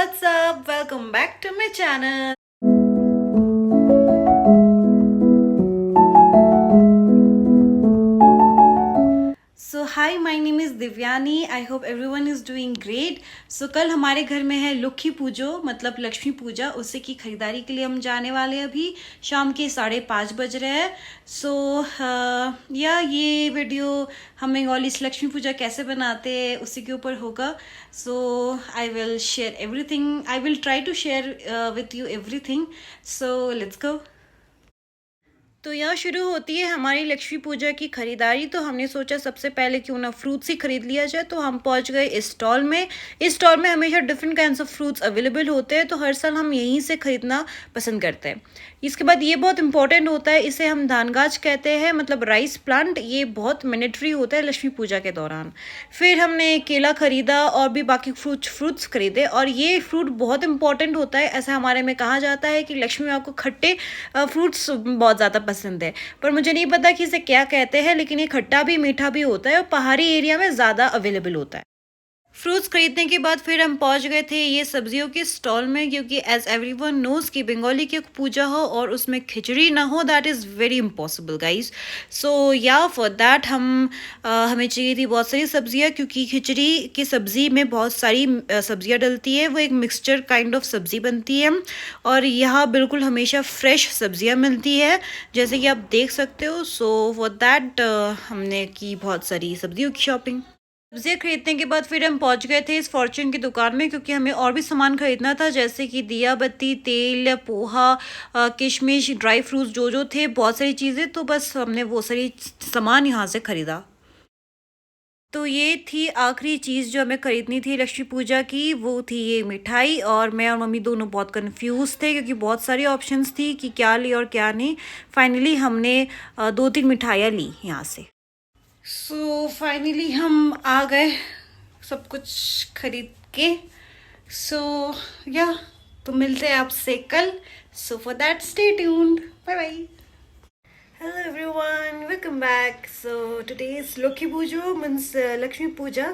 what's up? Welcome back to my channel. So hi, my name is Divyani. I hope everyone is doing great. So कल हमारे घर में है लुखी पूजो, मतलब लक्ष्मी पूजा. उसी की खरीदारी के लिए हम जाने वाले हैं. अभी शाम के 5:30 बज रहे हैं. सो या ये वीडियो हम बंगाली लक्ष्मी पूजा कैसे बनाते हैं उसी के ऊपर होगा. So I will share everything. I will try to share with you everything. So let's go. तो यहाँ शुरू होती है हमारी लक्ष्मी पूजा की खरीदारी. तो हमने सोचा सबसे पहले क्यों ना फ्रूट्स ही खरीद लिया जाए. तो हम पहुँच गए इस स्टॉल में. इस स्टॉल में हमेशा different kinds of fruits available होते हैं. तो हर साल हम यहीं से ख़रीदना पसंद करते हैं. इसके बाद ये बहुत इंपॉर्टेंट होता है, इसे हम धानगाज कहते हैं, मतलब राइस प्लांट. ये बहुत मैंडेटरी होता है लक्ष्मी पूजा के दौरान. फिर हमने केला ख़रीदा और भी बाकी फ्रूट्स खरीदे. और ये फ्रूट बहुत इंपॉर्टेंट होता है. ऐसा हमारे में कहा जाता है कि लक्ष्मी माँ को खट्टे फ्रूट्स बहुत ज़्यादा पसंद है. पर मुझे नहीं पता कि इसे क्या कहते हैं, लेकिन ये खट्टा भी मीठा भी होता है और पहाड़ी एरिया में ज़्यादा अवेलेबल होता है. फ्रूट्स खरीदने के बाद फिर हम पहुंच गए थे ये सब्जियों के स्टॉल में, क्योंकि एज एवरीवन नोज़ कि बंगाली की पूजा हो और उसमें खिचड़ी ना हो, that is very impossible guys. So yeah for that हमें चाहिए थी बहुत सारी सब्जियां, क्योंकि खिचड़ी की सब्ज़ी में बहुत सारी सब्जियां डलती है. वो एक मिक्सचर काइंड ऑफ सब्ज़ी बनती है. और यहाँ बिल्कुल हमेशा फ्रेश सब्जियां मिलती है, जैसे कि आप देख सकते हो. सो फॉर दैट हमने की बहुत सारी सब्जियों की शॉपिंग. सब्जियाँ खरीदने के बाद फिर हम पहुंच गए थे इस फॉर्च्यून की दुकान में, क्योंकि हमें और भी सामान खरीदना था, जैसे कि दिया बत्ती, तेल, पोहा, किशमिश, ड्राई फ्रूट्स, जो थे बहुत सारी चीज़ें. तो बस हमने वो सारी सामान यहाँ से ख़रीदा. तो ये थी आखिरी चीज़ जो हमें ख़रीदनी थी लक्ष्मी पूजा की, वो थी ये मिठाई. और मैं और मम्मी दोनों बहुत कंफ्यूज थे, क्योंकि बहुत सारी ऑप्शंस थी कि क्या ली और क्या नहीं. फाइनली हमने 2-3 मिठाइयाँ ली यहाँ से. सो फाइनली हम आ गए सब कुछ खरीद के. सो या तो मिलते हैं आपसे कल. So for that stay tuned. Bye bye. Hello everyone, welcome back. So today is Lokhi Pujo, means Lakshmi Puja.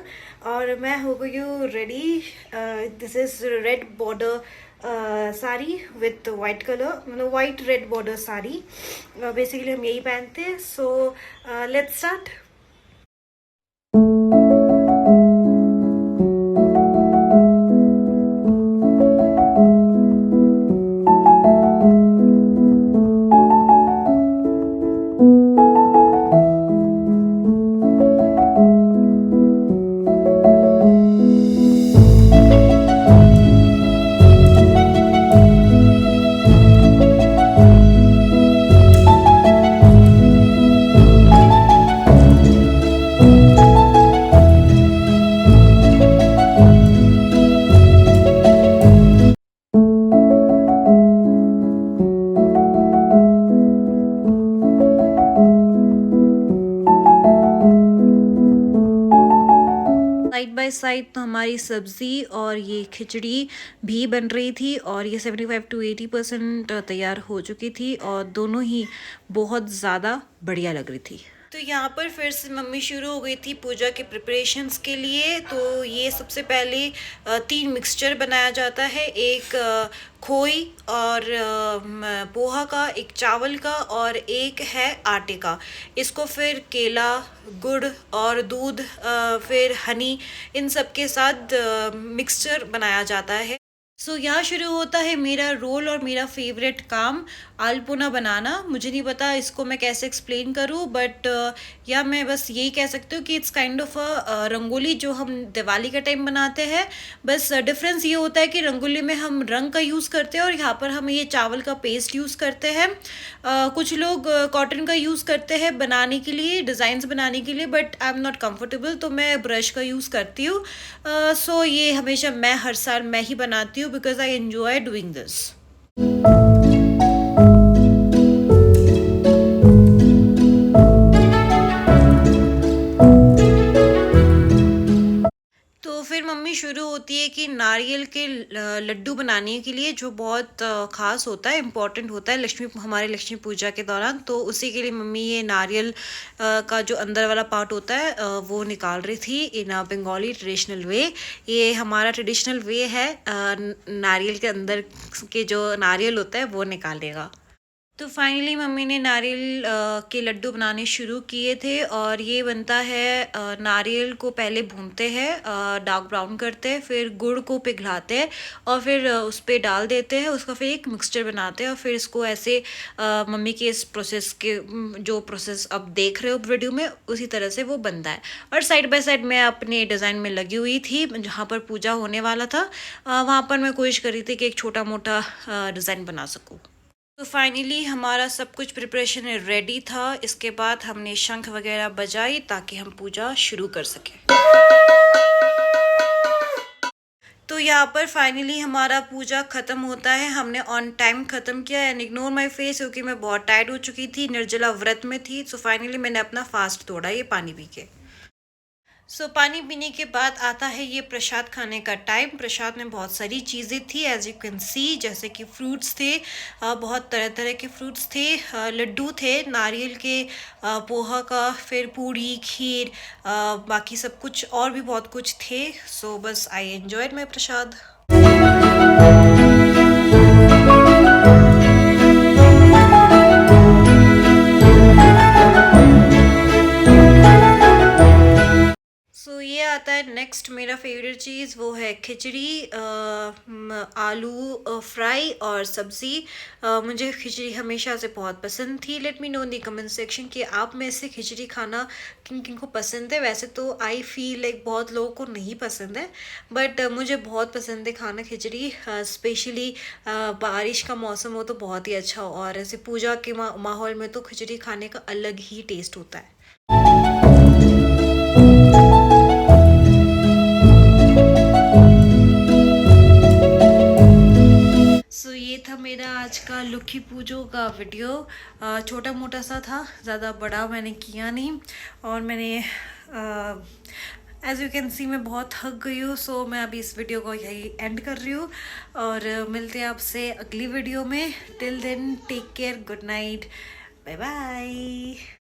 और मैं हो गई हूँ ready. This is red border sari with white colour, मतलब white red border sari. Basically हम यही पहनते हैं. So let's start. Side by side तो हमारी सब्ज़ी और ये खिचड़ी भी बन रही थी, और ये 75 to 80% तैयार हो चुकी थी, और दोनों ही बहुत ज़्यादा बढ़िया लग रही थी. तो यहाँ पर फिर से मम्मी शुरू हो गई थी पूजा के प्रिपरेशंस के लिए. तो ये सबसे पहले 3 मिक्सचर बनाया जाता है. एक खोई और पोहा का, एक चावल का, और एक है आटे का. इसको फिर केला, गुड़ और दूध, फिर हनी, इन सब के साथ मिक्सचर बनाया जाता है. सो यहाँ शुरू होता है मेरा रोल और मेरा फेवरेट काम, आलपोना बनाना. मुझे नहीं पता इसको मैं कैसे एक्सप्लेन करूँ, बट या मैं बस यही कह सकती हूँ कि it's kind of a rangoli जो हम दिवाली का टाइम बनाते हैं. बस डिफरेंस ये होता है कि रंगोली में हम रंग का यूज़ करते हैं और यहाँ पर हम ये चावल का पेस्ट यूज़ करते हैं. कुछ लोग कॉटन का यूज़ करते हैं बनाने के लिए, डिज़ाइंस बनाने के लिए, but I am not comfortable, तो मैं ब्रश का यूज़ करती हूँ. सो ये हमेशा मैं हर साल मैं ही बनाती हूँ, because I enjoy doing this. तो फिर मम्मी शुरू होती है कि नारियल के लड्डू बनाने के लिए, जो बहुत ख़ास होता है, इम्पॉर्टेंट होता है हमारे लक्ष्मी पूजा के दौरान। तो उसी के लिए मम्मी ये नारियल का जो अंदर वाला पार्ट होता है वो निकाल रही थी इन अ बंगाली ट्रेडिशनल वे। ये हमारा ट्रेडिशनल वे है, नारियल के अंदर के जो नारियल होता है वो निकालेगा। तो फाइनली मम्मी ने नारियल के लड्डू बनाने शुरू किए थे, और ये बनता है नारियल को पहले भूनते हैं, डार्क ब्राउन करते हैं, फिर गुड़ को पिघलाते हैं और फिर उस पर डाल देते हैं, उसका फिर एक मिक्सचर बनाते हैं, और फिर इसको ऐसे मम्मी के इस प्रोसेस के जो प्रोसेस अब देख रहे हो वीडियो में, उसी तरह से वो बनता है। और साइड बाय साइड मैं अपने डिज़ाइन में लगी हुई थी, जहाँ पर पूजा होने वाला था वहाँ पर मैं कोशिश कर रही थी कि एक छोटा मोटा डिज़ाइन बना सकूँ। तो फाइनली हमारा सब कुछ प्रिपरेशन रेडी था। इसके बाद हमने शंख वगैरह बजाई ताकि हम पूजा शुरू कर सकें। तो यहाँ पर फाइनली हमारा पूजा ख़त्म होता है। हमने ऑन टाइम ख़त्म किया, एंड इग्नोर माय फेस क्योंकि मैं बहुत टायर्ड हो चुकी थी, निर्जला व्रत में थी। सो फाइनली मैंने अपना फास्ट तोड़ा ये पानी पी के। पानी पीने के बाद आता है ये प्रसाद खाने का टाइम। प्रसाद में बहुत सारी चीज़ें थी, एज यू कैन सी, जैसे कि फ्रूट्स थे, बहुत तरह तरह के फ्रूट्स थे, लड्डू थे नारियल के, पोहा का, फिर पूड़ी, खीर, बाकी सब कुछ और भी बहुत कुछ थे। बस आई एन्जॉयड माई प्रसाद। ये आता है नेक्स्ट मेरा फेवरेट चीज़, वो है खिचड़ी, आलू फ्राई और सब्ज़ी। मुझे खिचड़ी हमेशा से बहुत पसंद थी। लेट मी नो इन दी कमेंट सेक्शन कि आप में से खिचड़ी खाना किन किन को पसंद है। वैसे तो आई फील लाइक बहुत लोगों को नहीं पसंद है, बट मुझे बहुत पसंद है खाना खिचड़ी। स्पेशली बारिश का मौसम हो तो बहुत ही अच्छा हो, और ऐसे पूजा के माहौल में तो खिचड़ी खाने का अलग ही टेस्ट होता है। ये था मेरा आज का लुखी पूजो का वीडियो। छोटा मोटा सा था, ज़्यादा बड़ा मैंने किया नहीं, और मैंने एज यू कैन सी मैं बहुत थक गई हूँ। मैं अभी इस वीडियो को यही एंड कर रही हूँ, और मिलते हैं आपसे अगली वीडियो में। Till then take care, good night, bye bye.